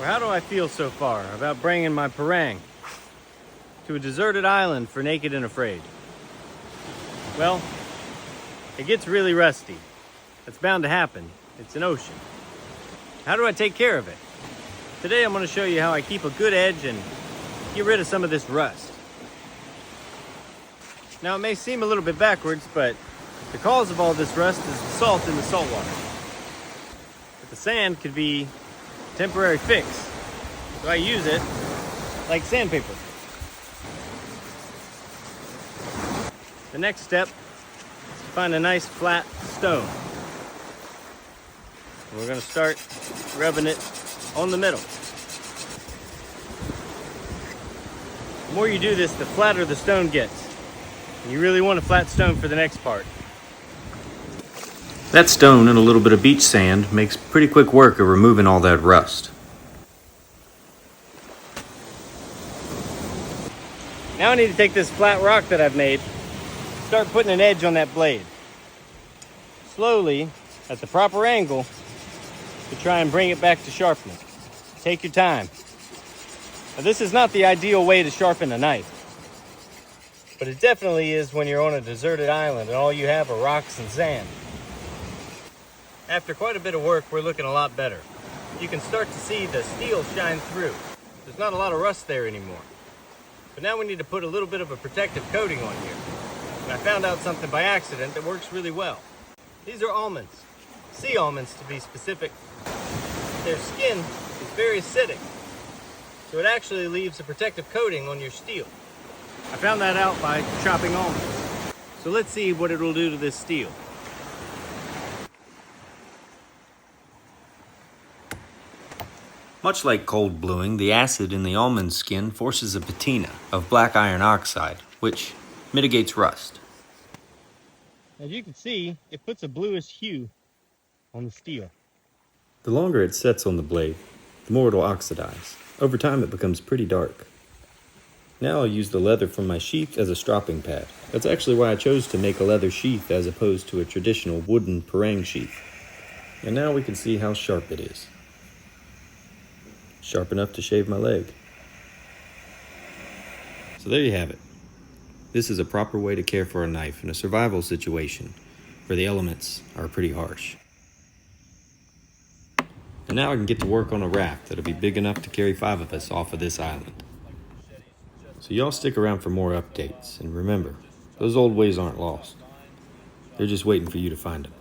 Well, how do I feel so far about bringing my parang to a deserted island for Naked and Afraid? Well, it gets really rusty. That's bound to happen. It's an ocean. How do I take care of it? Today I'm going to show you how I keep a good edge and get rid of some of this rust. Now it may seem a little bit backwards, but the cause of all this rust is the salt in the salt water. But the sand could be a temporary fix, so I use it like sandpaper. The next step is to find a nice flat stone. We're going to start rubbing it on the middle. The more you do this, the flatter the stone gets. And you really want a flat stone for the next part. That stone and a little bit of beach sand makes pretty quick work of removing all that rust. Now I need to take this flat rock that I've made, start putting an edge on that blade. Slowly, at the proper angle, to try and bring it back to sharpness. Take your time. Now, this is not the ideal way to sharpen a knife, but it definitely is when you're on a deserted island and all you have are rocks and sand. After quite a bit of work, we're looking a lot better. You can start to see the steel shine through. There's not a lot of rust there anymore. But now we need to put a little bit of a protective coating on here. And I found out something by accident that works really well. These are almonds. Sea almonds, to be specific. Their skin is very acidic, so it actually leaves a protective coating on your steel. I found that out by chopping almonds. So let's see what it will do to this steel. Much like cold bluing, the acid in the almond skin forces a patina of black iron oxide, which mitigates rust. As you can see, it puts a bluish hue on the steel. The longer it sets on the blade, the more it'll oxidize. Over time it becomes pretty dark. Now I'll use the leather from my sheath as a stropping pad. That's actually why I chose to make a leather sheath as opposed to a traditional wooden parang sheath. And now we can see how sharp it is. Sharp enough to shave my leg. So there you have it. This is a proper way to care for a knife in a survival situation where the elements are pretty harsh. And now I can get to work on a raft that'll be big enough to carry 5 of us off of this island. So y'all stick around for more updates, and remember, those old ways aren't lost. They're just waiting for you to find them.